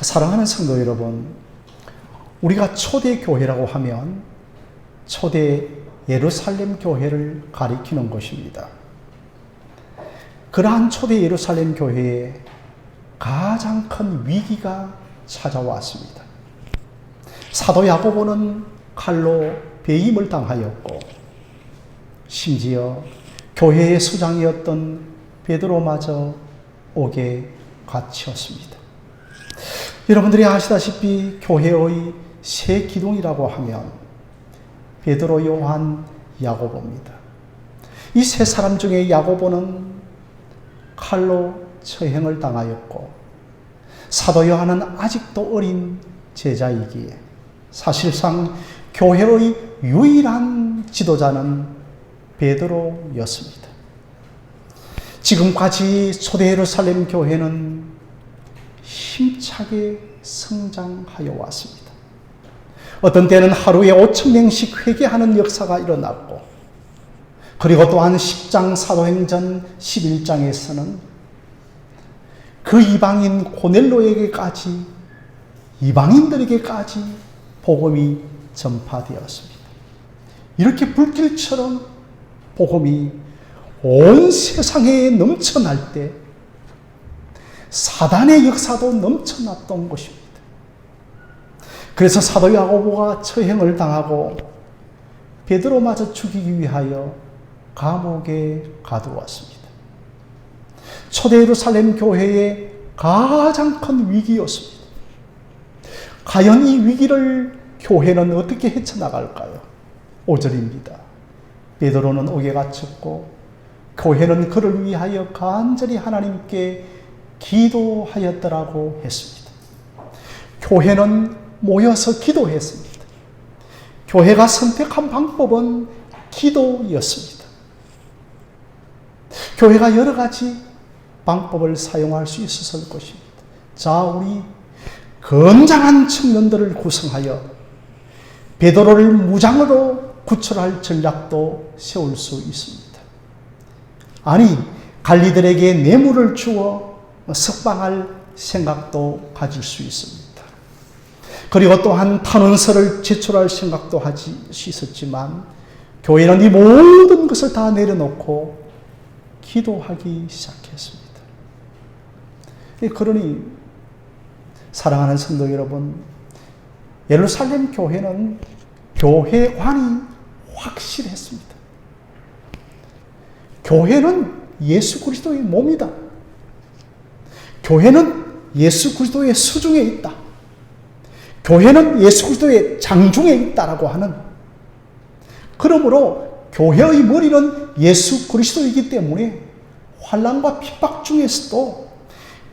사랑하는 성도 여러분, 우리가 초대 교회라고 하면 초대 예루살렘 교회를 가리키는 것입니다. 그러한 초대 예루살렘 교회에 가장 큰 위기가 찾아왔습니다. 사도 야고보는 칼로 배임을 당하였고, 심지어 교회의 수장이었던 베드로마저 옥에 갇혔습니다. 여러분들이 아시다시피 교회의 세 기둥이라고 하면 베드로, 요한, 야고보입니다. 이 세 사람 중에 야고보는 칼로 처형을 당하였고, 사도 요한은 아직도 어린 제자이기에 사실상 교회의 유일한 지도자는 베드로였습니다. 지금까지 초대 예루살렘 교회는 힘차게 성장하여 왔습니다. 어떤 때는 하루에 5,000명씩 회개하는 역사가 일어났고, 그리고 또한 10장 사도행전 11장에서는 그 이방인 고넬로에게까지, 이방인들에게까지 복음이 전파되었습니다. 이렇게 불길처럼 복음이 온 세상에 넘쳐날 때 사단의 역사도 넘쳐났던 것입니다. 그래서 사도 야고보가 처형을 당하고 베드로마저 죽이기 위하여 감옥에 가두었습니다. 초대 예루살렘 교회의 가장 큰 위기였습니다. 과연 이 위기를 교회는 어떻게 헤쳐나갈까요? 5절입니다. 베드로는 옥에 갇혔고 교회는 그를 위하여 간절히 하나님께 기도하였더라고 했습니다. 교회는 모여서 기도했습니다. 교회가 선택한 방법은 기도였습니다. 교회가 여러 가지 방법을 사용할 수 있었을 것입니다. 자, 우리 건장한 청년들을 구성하여 베드로를 무장으로 구출할 전략도 세울 수 있습니다. 아니, 관리들에게 뇌물을 주어 석방할 생각도 가질 수 있습니다. 그리고 또한 탄원서를 제출할 생각도 할 수 있었지만 교회는 이 모든 것을 다 내려놓고 기도하기 시작했습니다. 그러니 사랑하는 성도 여러분, 예루살렘 교회는 교회관이 확실했습니다. 교회는 예수 그리스도의 몸이다. 교회는 예수 그리스도의 수중에 있다. 교회는 예수 그리스도의 장중에 있다라고 하는, 그러므로 교회의 머리는 예수 그리스도이기 때문에 환난과 핍박 중에서도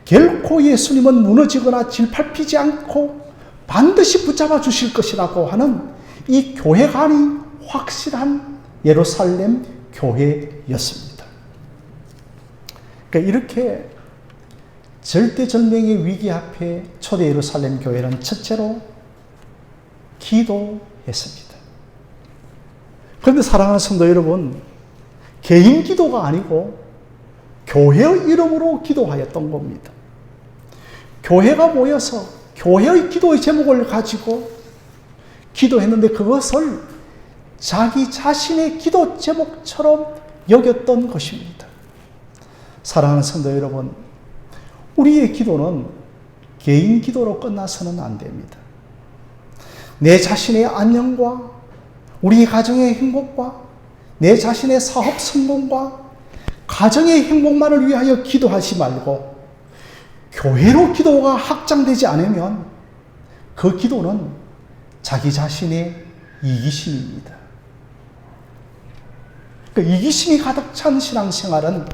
결코 예수님은 무너지거나 질밟히지 않고 반드시 붙잡아 주실 것이라고 하는 이 교회관이 확실한 예루살렘 교회였습니다. 그러니까 이렇게 절대절명의 위기 앞에 초대 예루살렘 교회는 첫째로 기도했습니다. 그런데 사랑하는 성도 여러분, 개인 기도가 아니고 교회의 이름으로 기도하였던 겁니다. 교회가 모여서 교회의 기도의 제목을 가지고 기도했는데 그것을 자기 자신의 기도 제목처럼 여겼던 것입니다. 사랑하는 성도 여러분, 우리의 기도는 개인 기도로 끝나서는 안 됩니다. 내 자신의 안녕과 우리 가정의 행복과 내 자신의 사업 성공과 가정의 행복만을 위하여 기도하지 말고 교회로 기도가 확장되지 않으면 그 기도는 자기 자신의 이기심입니다. 그 이기심이 가득 찬 신앙생활은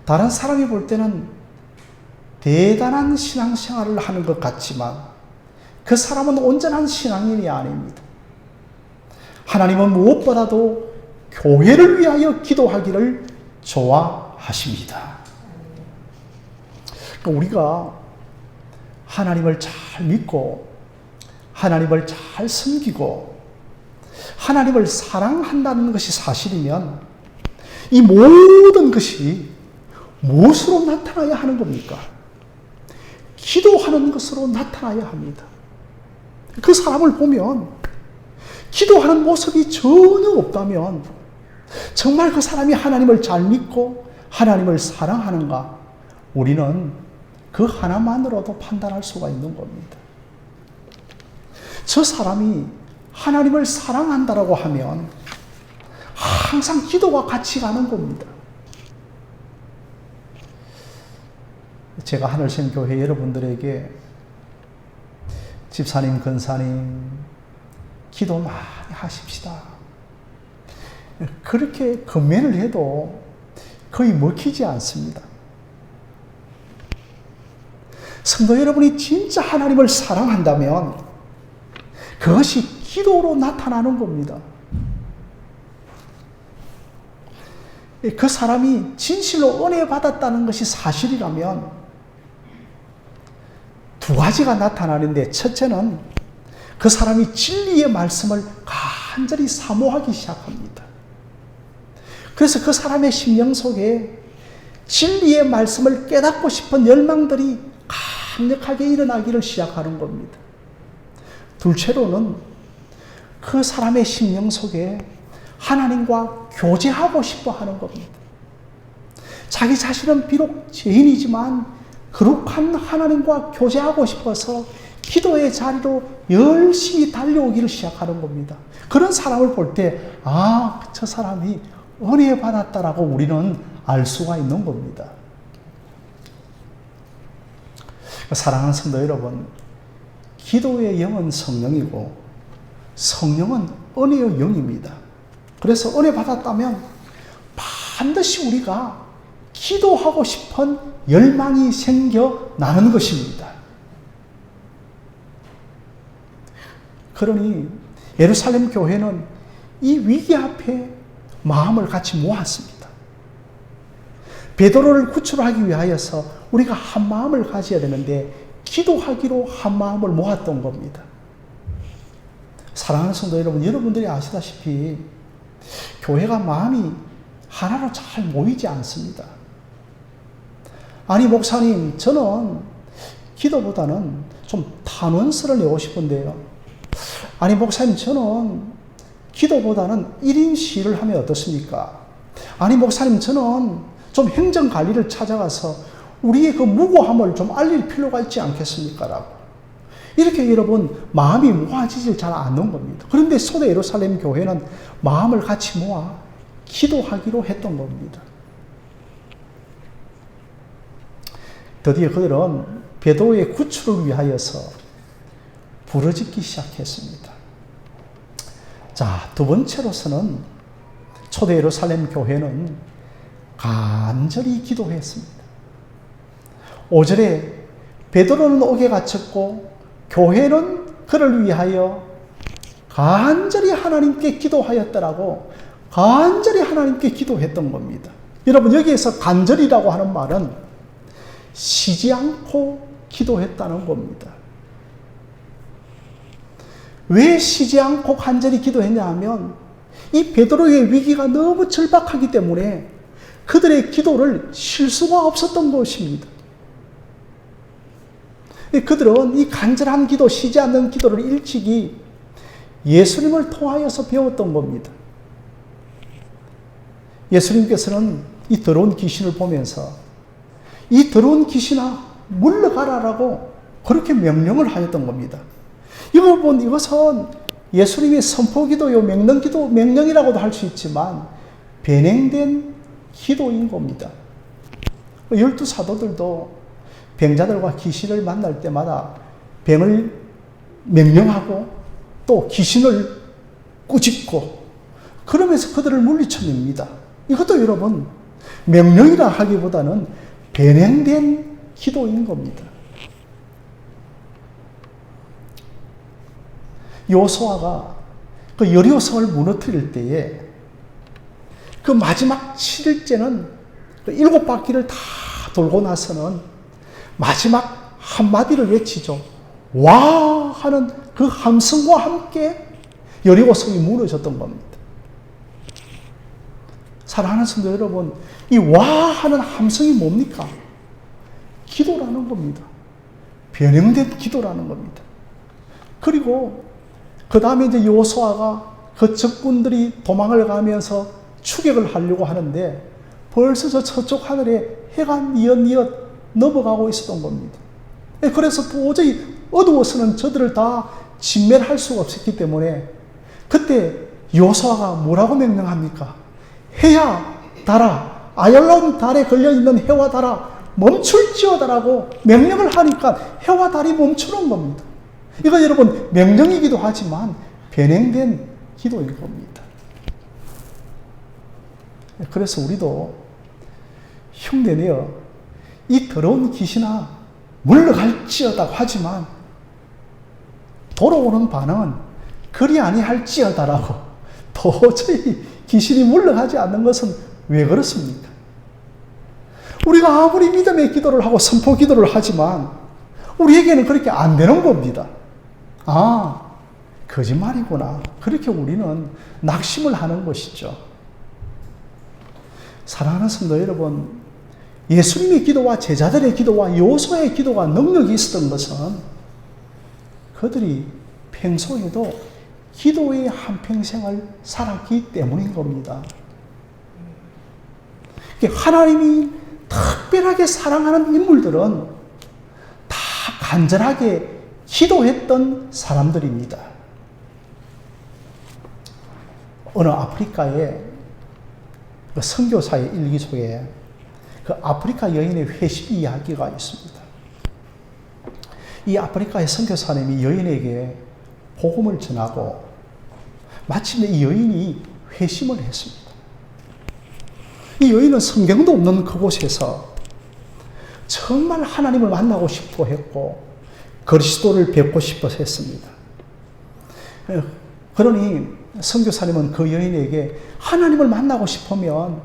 다른 사람이 볼 때는 대단한 신앙생활을 하는 것 같지만 그 사람은 온전한 신앙인이 아닙니다. 하나님은 무엇보다도 교회를 위하여 기도하기를 좋아하십니다. 우리가 하나님을 잘 믿고 하나님을 잘 섬기고 하나님을 사랑한다는 것이 사실이면 이 모든 것이 무엇으로 나타나야 하는 겁니까? 기도하는 것으로 나타나야 합니다. 그 사람을 보면 기도하는 모습이 전혀 없다면 정말 그 사람이 하나님을 잘 믿고 하나님을 사랑하는가? 우리는 그 하나만으로도 판단할 수가 있는 겁니다. 저 사람이 하나님을 사랑한다라고 하면 항상 기도가 같이 가는 겁니다. 제가 하늘샘 교회 여러분들에게 집사님, 권사님, 기도 많이 하십시다. 그렇게 권면을 해도 거의 먹히지 않습니다. 성도 여러분이 진짜 하나님을 사랑한다면 그것이 기도로 나타나는 겁니다. 그 사람이 진실로 은혜 받았다는 것이 사실이라면 두 가지가 나타나는데, 첫째는 그 사람이 진리의 말씀을 간절히 사모하기 시작합니다. 그래서 그 사람의 심령 속에 진리의 말씀을 깨닫고 싶은 열망들이 강력하게 일어나기를 시작하는 겁니다. 둘째로는 그 사람의 심령 속에 하나님과 교제하고 싶어 하는 겁니다. 자기 자신은 비록 죄인이지만 거룩한 하나님과 교제하고 싶어서 기도의 자리로 열심히 달려오기를 시작하는 겁니다. 그런 사람을 볼 때, 저 사람이 은혜 받았다라고 우리는 알 수가 있는 겁니다. 사랑하는 성도 여러분, 기도의 영은 성령이고 성령은 은혜의 영입니다. 그래서 은혜 받았다면 반드시 우리가 기도하고 싶은 열망이 생겨나는 것입니다. 그러니 예루살렘 교회는 이 위기 앞에 마음을 같이 모았습니다. 베드로를 구출하기 위하여서 우리가 한 마음을 가져야 되는데 기도하기로 한 마음을 모았던 겁니다. 사랑하는 성도 여러분, 여러분들이 아시다시피 교회가 마음이 하나로 잘 모이지 않습니다. 아니 목사님, 저는 기도보다는 좀 탄원서를 내고 싶은데요. 아니 목사님, 저는 기도보다는 1인 시위를 하면 어떻습니까? 아니 목사님, 저는 좀 행정관리를 찾아가서 우리의 그 무고함을 좀 알릴 필요가 있지 않겠습니까? 라고. 이렇게 여러분 마음이 모아지질 잘 않는 겁니다. 그런데 소대 예루살렘 교회는 마음을 같이 모아 기도하기로 했던 겁니다. 드디어 그들은 베드로의 구출을 위하여서 부르짖기 시작했습니다. 자, 두 번째로서는 초대 예루살렘 교회는 간절히 기도했습니다. 5절에 베드로는 옥에 갇혔고 교회는 그를 위하여 간절히 하나님께 기도하였더라고, 간절히 하나님께 기도했던 겁니다. 여러분, 여기에서 간절이라고 하는 말은 쉬지 않고 기도했다는 겁니다. 왜 쉬지 않고 간절히 기도했냐 하면 이 베드로의 위기가 너무 절박하기 때문에 그들의 기도를 쉴 수가 없었던 것입니다. 그들은 이 간절한 기도, 쉬지 않는 기도를 일찍이 예수님을 통하여서 배웠던 겁니다. 예수님께서는 이 더러운 귀신을 보면서 이 더러운 귀신아 물러가라라고 그렇게 명령을 하였던 겁니다. 여러분, 이것은 예수님의 선포기도요, 명령기도, 명령이라고도 할 수 있지만 변행된 기도인 겁니다. 12 사도들도 병자들과 귀신을 만날 때마다 병을 명령하고 또 귀신을 꾸짖고 그러면서 그들을 물리쳐냅니다. 이것도 여러분 명령이라 하기보다는 변행된 기도인 겁니다. 요수아가 그 여리고성을 무너뜨릴 때에 그 마지막 7일째는 그 7바퀴를 다 돌고 나서는 마지막 한마디를 외치죠. 와! 하는 그 함성과 함께 여리고성이 무너졌던 겁니다. 사랑하는 성도 여러분, 이 와! 하는 함성이 뭡니까? 기도라는 겁니다. 변형된 기도라는 겁니다. 그리고 그 다음에 이제 여호수아가 그 적군들이 도망을 가면서 추격을 하려고 하는데 벌써 저쪽 하늘에 해가 뉘엿뉘엿 넘어가고 있었던 겁니다. 그래서 도저히 어두워서는 저들을 다 진멸할 수가 없었기 때문에 그때 여호수아가 뭐라고 명령합니까? 해야 달아, 아얄로운 달에 걸려있는 해와 달아 멈출지어다라고 명령을 하니까 해와 달이 멈추는 겁니다. 이거 여러분 명령이기도 하지만 변형된 기도인 겁니다. 그래서 우리도 흉내내어 이 더러운 귀신아 물러갈지어다 하지만 돌아오는 반응은 그리 아니할지어다라고 도저히 귀신이 물러가지 않는 것은 왜 그렇습니까? 우리가 아무리 믿음의 기도를 하고 선포 기도를 하지만 우리에게는 그렇게 안 되는 겁니다. 아, 거짓말이구나. 그렇게 우리는 낙심을 하는 것이죠. 사랑하는 성도 여러분, 예수님의 기도와 제자들의 기도와 여호수아의 기도가 능력이 있었던 것은 그들이 평소에도 기도의 한평생을 살았기 때문인 겁니다. 하나님이 특별하게 사랑하는 인물들은 다 간절하게 기도했던 사람들입니다. 어느 아프리카의 그 선교사의 일기 속에 그 아프리카 여인의 회식 이야기가 있습니다. 이 아프리카의 선교사님이 여인에게 복음을 전하고 마침내 이 여인이 회심을 했습니다. 이 여인은 성경도 없는 그곳에서 정말 하나님을 만나고 싶어 했고 그리스도를 뵙고 싶어 했습니다. 그러니 선교사님은 그 여인에게 하나님을 만나고 싶으면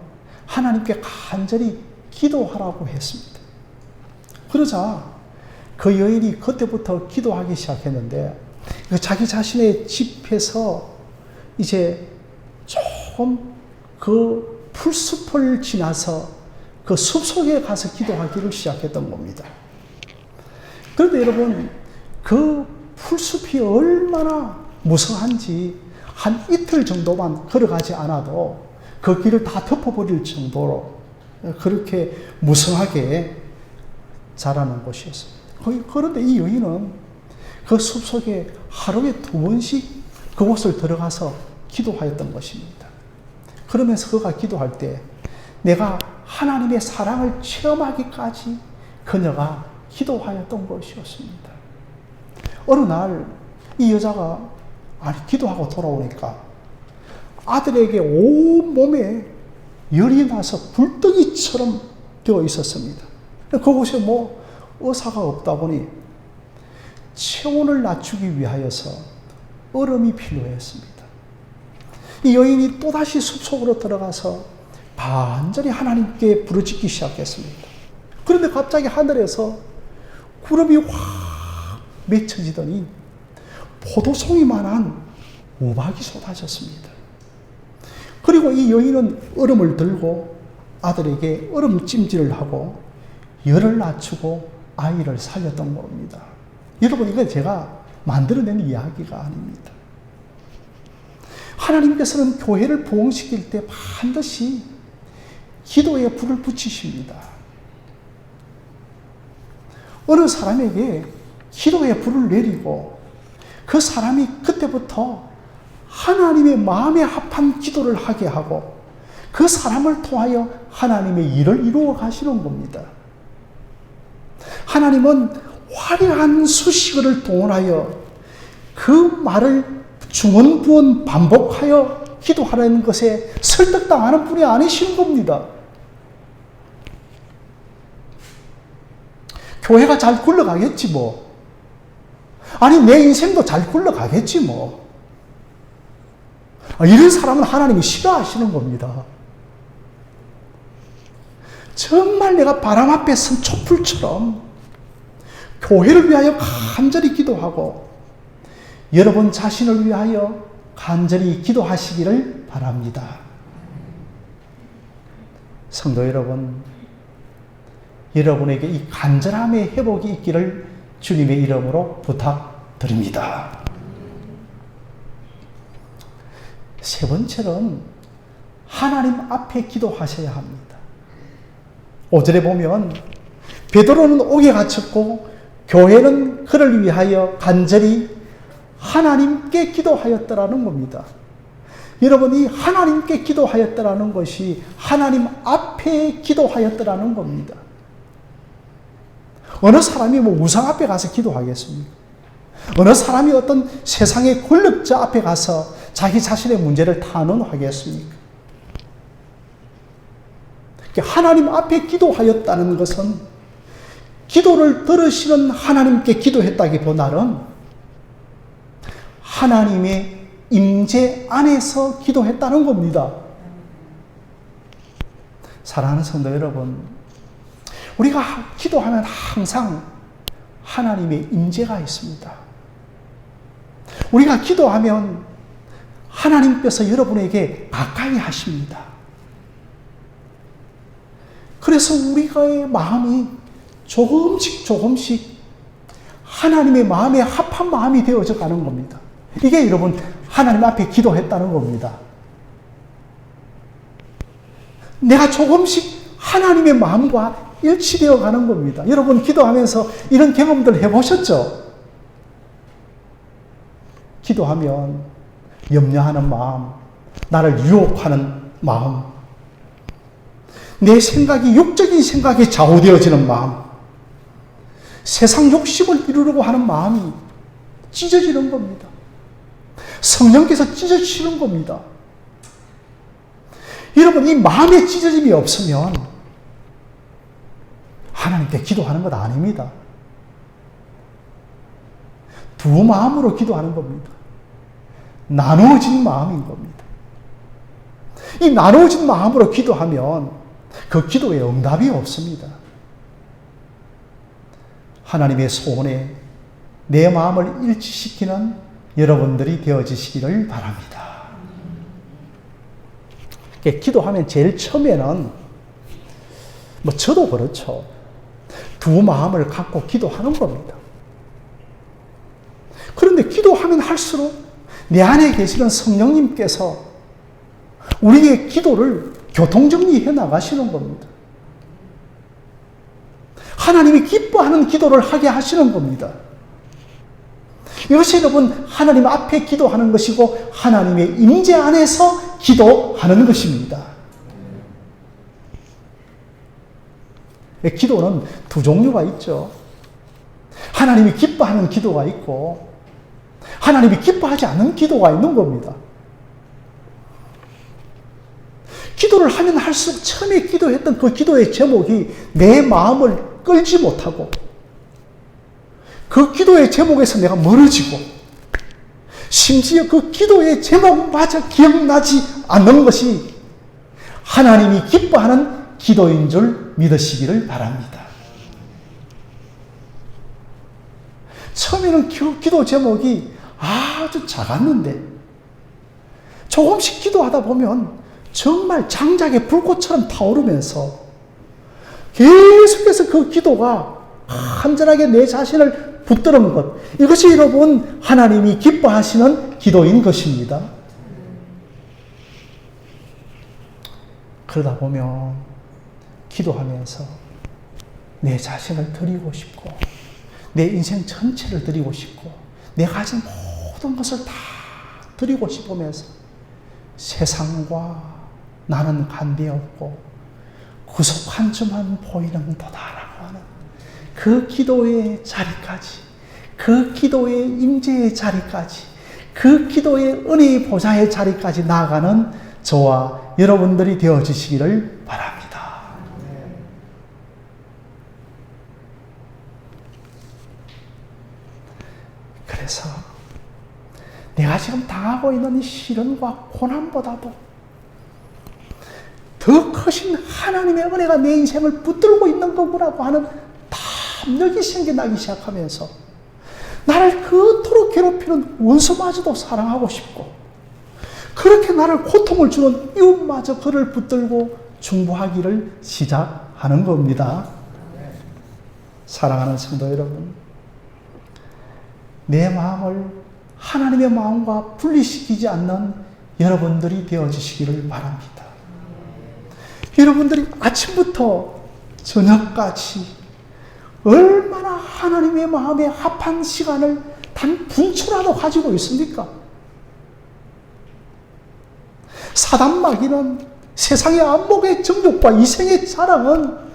하나님께 간절히 기도하라고 했습니다. 그러자 그 여인이 그때부터 기도하기 시작했는데 자기 자신의 집에서 이제 조금 그 풀숲을 지나서 그 숲속에 가서 기도하기를 시작했던 겁니다. 그런데 여러분, 그 풀숲이 얼마나 무성한지 한 이틀 정도만 걸어가지 않아도 그 길을 다 덮어버릴 정도로 그렇게 무성하게 자라는 곳이었습니다. 그런데 이 여인은 그 숲속에 하루에 2번씩 그곳을 들어가서 기도하였던 것입니다. 그러면서 그가 기도할 때 내가 하나님의 사랑을 체험하기까지 그녀가 기도하였던 것이었습니다. 어느 날 이 여자가 기도하고 돌아오니까 아들에게 온몸에 열이 나서 불덩이처럼 되어 있었습니다. 그곳에 뭐 의사가 없다 보니 체온을 낮추기 위하여서 얼음이 필요했습니다. 이 여인이 또다시 숲속으로 들어가서 간절히 하나님께 부르짖기 시작했습니다. 그런데 갑자기 하늘에서 구름이 확 맺혀지더니 포도송이만한 우박이 쏟아졌습니다. 그리고 이 여인은 얼음을 들고 아들에게 얼음 찜질을 하고 열을 낮추고 아이를 살렸던 겁니다. 여러분, 이건 제가 만들어낸 이야기가 아닙니다. 하나님께서는 교회를 부흥시킬 때 반드시 기도에 불을 붙이십니다. 어느 사람에게 기도에 불을 내리고 그 사람이 그때부터 하나님의 마음에 합한 기도를 하게 하고 그 사람을 통하여 하나님의 일을 이루어 가시는 겁니다. 하나님은 화려한 수식어를 동원하여 그 말을 중언부언 반복하여 기도하는 것에 설득당하는 분이 아니신 겁니다. 교회가 잘 굴러가겠지 뭐. 아니 내 인생도 잘 굴러가겠지 뭐. 이런 사람은 하나님이 싫어하시는 겁니다. 정말 내가 바람 앞에 선 촛불처럼 교회를 위하여 간절히 기도하고 여러분 자신을 위하여 간절히 기도하시기를 바랍니다. 성도 여러분, 여러분에게 이 간절함의 회복이 있기를 주님의 이름으로 부탁드립니다. 세 번째는 하나님 앞에 기도하셔야 합니다. 5절에 보면 베드로는 옥에 갇혔고 교회는 그를 위하여 간절히 하나님께 기도하였더라는 겁니다. 여러분, 이 하나님께 기도하였더라는 것이 하나님 앞에 기도하였더라는 겁니다. 어느 사람이 우상 앞에 가서 기도하겠습니까? 어느 사람이 어떤 세상의 권력자 앞에 가서 자기 자신의 문제를 탄원하겠습니까? 하나님 앞에 기도하였다는 것은 기도를 들으시는 하나님께 기도했다기보다는 하나님의 임재 안에서 기도했다는 겁니다. 사랑하는 성도 여러분, 우리가 기도하면 항상 하나님의 임재가 있습니다. 우리가 기도하면 하나님께서 여러분에게 가까이 하십니다. 그래서 우리의 마음이 조금씩 하나님의 마음에 합한 마음이 되어져 가는 겁니다. 이게 여러분 하나님 앞에 기도했다는 겁니다. 내가 조금씩 하나님의 마음과 일치되어 가는 겁니다. 여러분 기도하면서 이런 경험들 해보셨죠? 기도하면 염려하는 마음, 나를 유혹하는 마음, 내 생각이 육적인 생각에 좌우되어지는 마음, 세상 욕심을 이루려고 하는 마음이 찢어지는 겁니다. 성령께서 찢어지시는 겁니다. 여러분, 이 마음의 찢어짐이 없으면 하나님께 기도하는 것 아닙니다. 두 마음으로 기도하는 겁니다. 나누어진 마음인 겁니다. 이 나누어진 마음으로 기도하면 그 기도에 응답이 없습니다. 하나님의 소원에 내 마음을 일치시키는 여러분들이 되어지시기를 바랍니다. 기도하면 제일 처음에는 저도 그렇죠. 두 마음을 갖고 기도하는 겁니다. 그런데 기도하면 할수록 내 안에 계시는 성령님께서 우리의 기도를 교통정리해 나가시는 겁니다. 하나님이 기뻐하는 기도를 하게 하시는 겁니다. 이것이 여러분 하나님 앞에 기도하는 것이고 하나님의 임재 안에서 기도하는 것입니다. 기도는 두 종류가 있죠. 하나님이 기뻐하는 기도가 있고 하나님이 기뻐하지 않는 기도가 있는 겁니다. 기도를 하면 할수록 처음에 기도했던 그 기도의 제목이 내 마음을 끌지 못하고 그 기도의 제목에서 내가 멀어지고 심지어 그 기도의 제목마저 기억나지 않는 것이 하나님이 기뻐하는 기도인 줄 믿으시기를 바랍니다. 처음에는 기도 제목이 아주 작았는데 조금씩 기도하다 보면 정말 장작의 불꽃처럼 타오르면서 계속해서 그 기도가 간절하게 내 자신을 붙드는 것, 이것이 여러분 하나님이 기뻐하시는 기도인 것입니다. 그러다 보면 기도하면서 내 자신을 드리고 싶고 내 인생 전체를 드리고 싶고 내 가진 모든 것을 다 드리고 싶으면서 세상과 나는 관계없고 구속 한 주만 보이는 도다라고 하는 그 기도의 자리까지, 그 기도의 임재의 자리까지, 그 기도의 은혜의 보좌의 자리까지 나아가는 저와 여러분들이 되어주시기를 바랍니다. 그래서 내가 지금 당하고 있는 이 시련과 고난보다도 더 크신 하나님의 은혜가 내 인생을 붙들고 있는 거구나고 하는 담력이 생겨나기 시작하면서 나를 그토록 괴롭히는 원수마저도 사랑하고 싶고 그렇게 나를 고통을 주는 이웃마저 그를 붙들고 중보하기를 시작하는 겁니다. 사랑하는 성도 여러분, 내 마음을 하나님의 마음과 분리시키지 않는 여러분들이 되어주시기를 바랍니다. 여러분들이 아침부터 저녁까지 얼마나 하나님의 마음에 합한 시간을 단 분초라도 가지고 있습니까? 사단 마귀는 세상의 안목의 정욕과 이생의 자랑은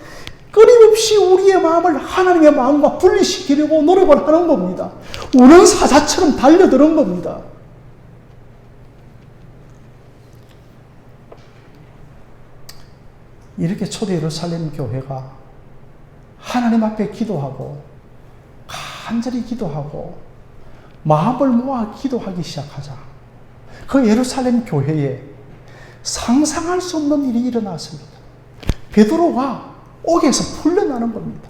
끊임없이 우리의 마음을 하나님의 마음과 분리시키려고 노력을 하는 겁니다. 우는 사자처럼 달려드는 겁니다. 이렇게 초대 예루살렘 교회가 하나님 앞에 기도하고 간절히 기도하고 마음을 모아 기도하기 시작하자 그 예루살렘 교회에 상상할 수 없는 일이 일어났습니다. 베드로가 옥에서 풀려나는 겁니다.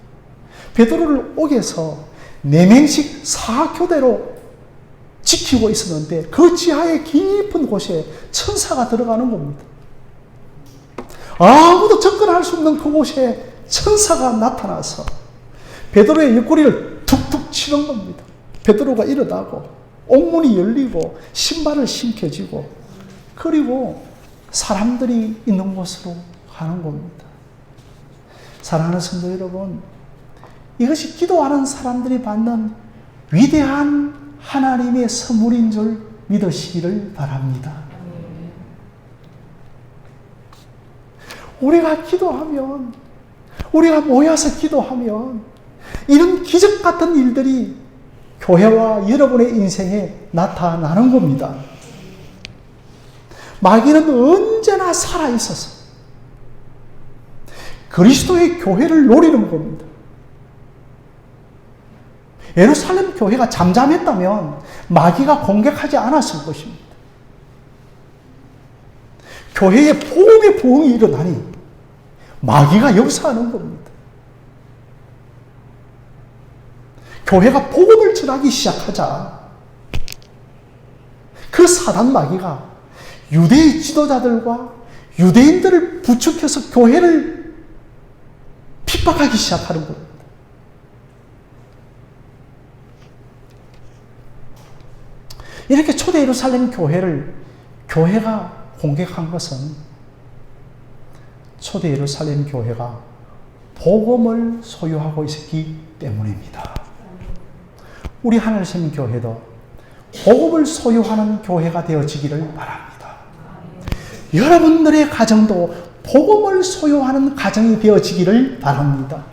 베드로를 옥에서 내맹식 사교대로 지키고 있었는데 그 지하의 깊은 곳에 천사가 들어가는 겁니다. 아무도 접근할 수 없는 그곳에 천사가 나타나서 베드로의 옆구리를 툭툭 치는 겁니다. 베드로가 일어나고 옥문이 열리고 신발을 신겨지고 그리고 사람들이 있는 곳으로 가는 겁니다. 사랑하는 성도 여러분, 이것이 기도하는 사람들이 받는 위대한 하나님의 선물인 줄 믿으시기를 바랍니다. 우리가 기도하면, 우리가 모여서 기도하면 이런 기적 같은 일들이 교회와 여러분의 인생에 나타나는 겁니다. 마귀는 언제나 살아있어서 그리스도의 교회를 노리는 겁니다. 예루살렘 교회가 잠잠했다면 마귀가 공격하지 않았을 것입니다. 교회에 복음의 부흥이 일어나니 마귀가 역사하는 겁니다. 교회가 복음을 전하기 시작하자 그 사단 마귀가 유대의 지도자들과 유대인들을 부추겨서 교회를 핍박하기 시작하는 겁니다. 이렇게 초대 예루살렘 교회가 공격한 것은 초대 예루살렘 교회가 복음을 소유하고 있었기 때문입니다. 우리 하늘샘 교회도 복음을 소유하는 교회가 되어지기를 바랍니다. 여러분들의 가정도 복음을 소유하는 가정이 되어지기를 바랍니다.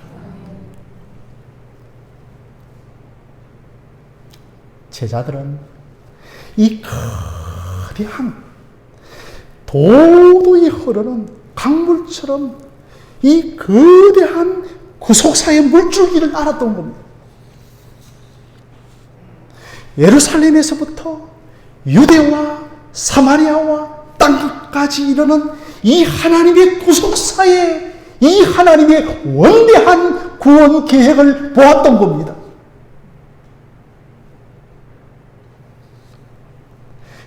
제자들은 이 거대한 도도히 흐르는 강물처럼 이 거대한 구속사의 물줄기를 알았던 겁니다. 예루살렘에서부터 유대와 사마리아와 땅끝까지 이르는 이 하나님의 구속사의 이 하나님의 원대한 구원 계획을 보았던 겁니다.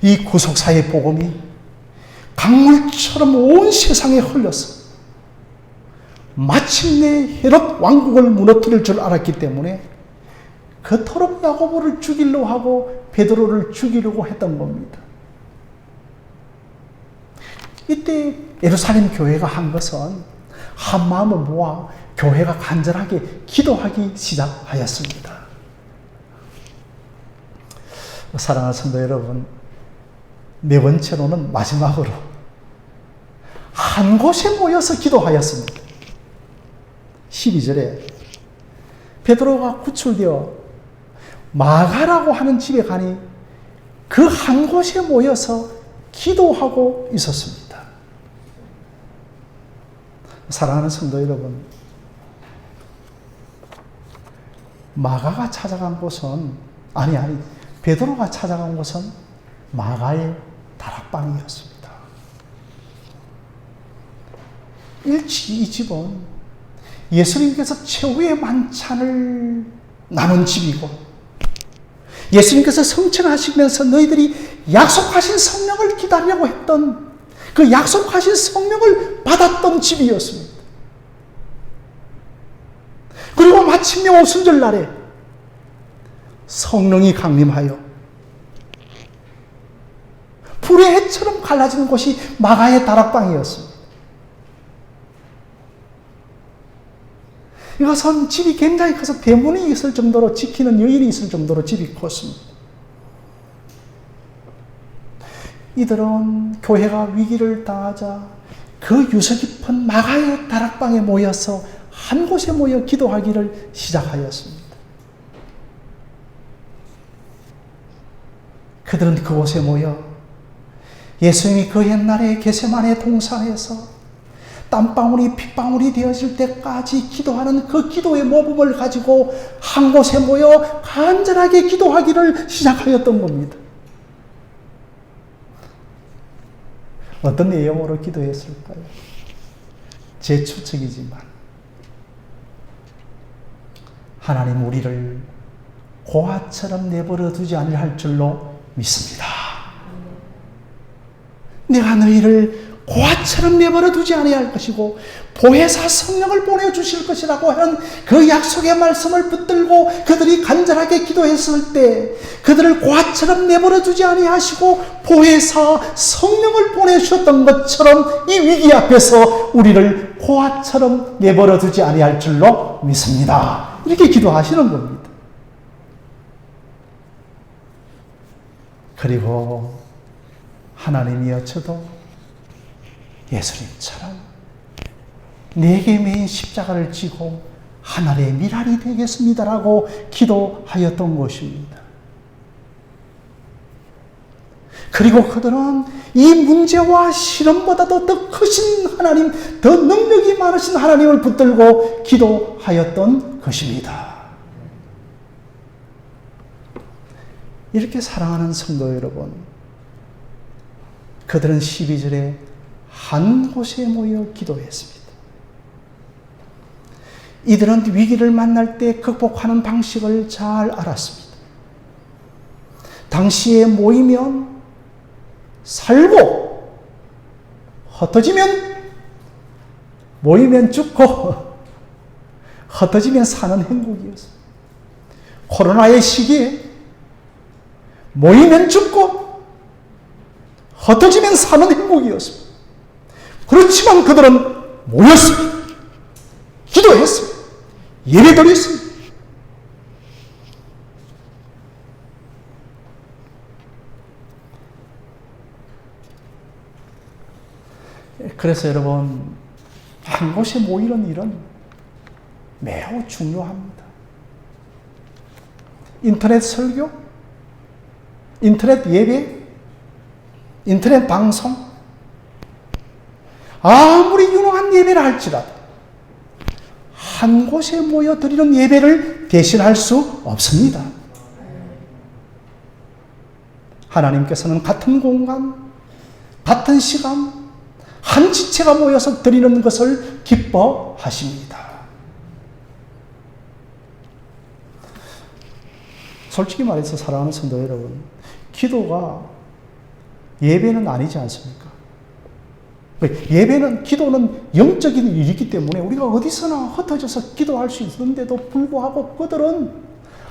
이 구속사의 복음이 강물처럼 온 세상에 흘러서 마침내 헤롯 왕국을 무너뜨릴 줄 알았기 때문에 그토록 야고보를 죽이려고 하고 베드로를 죽이려고 했던 겁니다. 이때 예루살렘 교회가 한 것은 한 마음을 모아 교회가 간절하게 기도하기 시작하였습니다. 사랑하는 성도 여러분, 네 번째로는 마지막으로 한 곳에 모여서 기도하였습니다. 12절에 베드로가 구출되어 마가라고 하는 집에 가니 그 한 곳에 모여서 기도하고 있었습니다. 사랑하는 성도 여러분, 마가가 찾아간 곳은 베드로가 찾아간 곳은 마가의 다락방이었습니다. 이 집은 예수님께서 최후의 만찬을 나눈 집이고 예수님께서 성천하시면서 너희들이 약속하신 성령을 기다리려고 했던 그 약속하신 성령을 받았던 집이었습니다. 그리고 마침내 오순절 날에 성령이 강림하여 불의 해처럼 갈라지는 곳이 마가의 다락방이었습니다. 이것은 집이 굉장히 커서 대문이 있을 정도로 지키는 여인이 있을 정도로 집이 컸습니다. 이들은 교회가 위기를 당하자 그 유서 깊은 마가의 다락방에 모여서 한 곳에 모여 기도하기를 시작하였습니다. 그들은 그곳에 모여 예수님이 그 옛날에 겟세마네 동산에서 땀방울이 핏방울이 되어질 때까지 기도하는 그 기도의 모범을 가지고 한 곳에 모여 간절하게 기도하기를 시작하였던 겁니다. 어떤 내용으로 기도했을까요? 제 추측이지만 하나님 우리를 고아처럼 내버려 두지 않을 줄로 믿습니다. 내가 너희를 고아처럼 내버려 두지 아니할 것이고 보혜사 성령을 보내주실 것이라고 하는 그 약속의 말씀을 붙들고 그들이 간절하게 기도했을 때 그들을 고아처럼 내버려 두지 아니하시고 보혜사 성령을 보내주셨던 것처럼 이 위기 앞에서 우리를 고아처럼 내버려 두지 아니할 줄로 믿습니다. 이렇게 기도하시는 겁니다. 그리고 하나님이여 저도 예수님처럼 내게 매인 십자가를 지고 하늘의 미랄이 되겠습니다라고 기도하였던 것입니다. 그리고 그들은 이 문제와 시련보다도 더 크신 하나님, 더 능력이 많으신 하나님을 붙들고 기도하였던 것입니다. 이렇게 사랑하는 성도 여러분, 그들은 12절에 한 곳에 모여 기도했습니다. 이들은 위기를 만날 때 극복하는 방식을 잘 알았습니다. 당시에 모이면 살고 흩어지면 모이면 죽고 흩어지면 사는 행복이었습니다. 코로나의 시기에 모이면 죽고 흩어지면 사는 행복이었습니다. 그렇지만 그들은 모였습니다. 기도했습니다. 예배드렸습니다. 그래서 여러분, 한 곳에 모이는 일은 매우 중요합니다. 인터넷 설교, 인터넷 예배, 인터넷 방송, 아무리 유능한 예배를 할지라도 한 곳에 모여 드리는 예배를 대신할 수 없습니다. 하나님께서는 같은 공간, 같은 시간, 한 지체가 모여서 드리는 것을 기뻐하십니다. 솔직히 말해서 사랑하는 성도 여러분, 기도가 예배는 아니지 않습니까? 예배는, 기도는 영적인 일이기 때문에 우리가 어디서나 흩어져서 기도할 수 있는데도 불구하고 그들은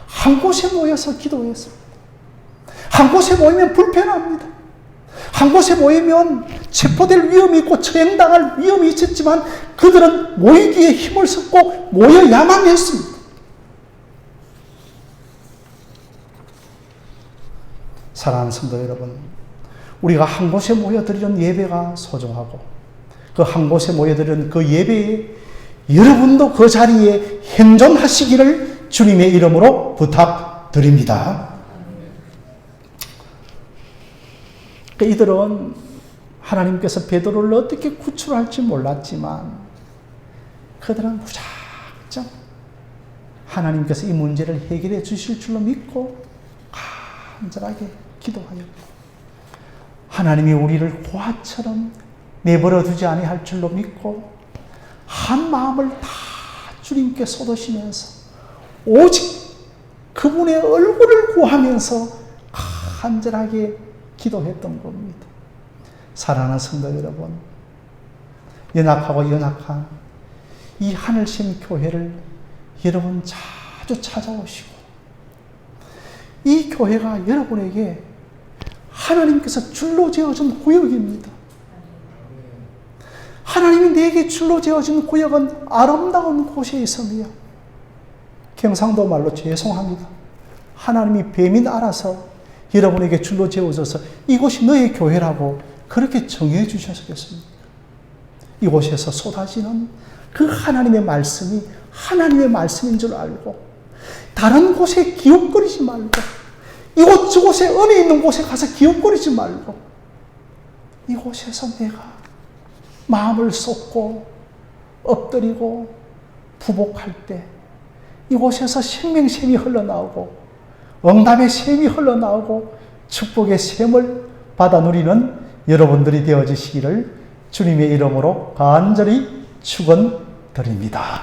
한 곳에 모여서 기도했습니다. 한 곳에 모이면 불편합니다. 한 곳에 모이면 체포될 위험이 있고 처형당할 위험이 있었지만 그들은 모이기에 힘을 쏟고 모여야만 했습니다. 사랑하는 성도 여러분, 우리가 한 곳에 모여드리는 예배가 소중하고 그 한 곳에 모여드리는 그 예배에 여러분도 그 자리에 현존하시기를 주님의 이름으로 부탁드립니다. 이들은 하나님께서 베드로를 어떻게 구출할지 몰랐지만 그들은 무작정 하나님께서 이 문제를 해결해 주실 줄로 믿고 간절하게 기도하였고 하나님이 우리를 고아처럼 내버려 두지 아니할 줄로 믿고 한 마음을 다 주님께 쏟으시면서 오직 그분의 얼굴을 구하면서 간절하게 기도했던 겁니다. 사랑하는 성도 여러분, 연약하고 연약한 이 하늘샘 교회를 여러분 자주 찾아오시고 이 교회가 여러분에게 하나님께서 줄로 지어준 구역입니다. 하나님이 내게 줄로 지어준 구역은 아름다운 곳에 있으며, 경상도 말로 죄송합니다. 하나님이 배민 알아서 여러분에게 줄로 지어줘서 이곳이 너의 교회라고 그렇게 정해 주셨겠습니까? 이곳에서 쏟아지는 그 하나님의 말씀이 하나님의 말씀인 줄 알고, 다른 곳에 기웃거리지 말고, 이곳 저곳에 은혜 있는 곳에 가서 기웃거리지 말고, 이곳에서 내가 마음을 쏟고 엎드리고 부복할 때 이곳에서 생명샘이 흘러나오고 응답의 샘이 흘러나오고 축복의 샘을 받아 누리는 여러분들이 되어지시기를 주님의 이름으로 간절히 축원드립니다.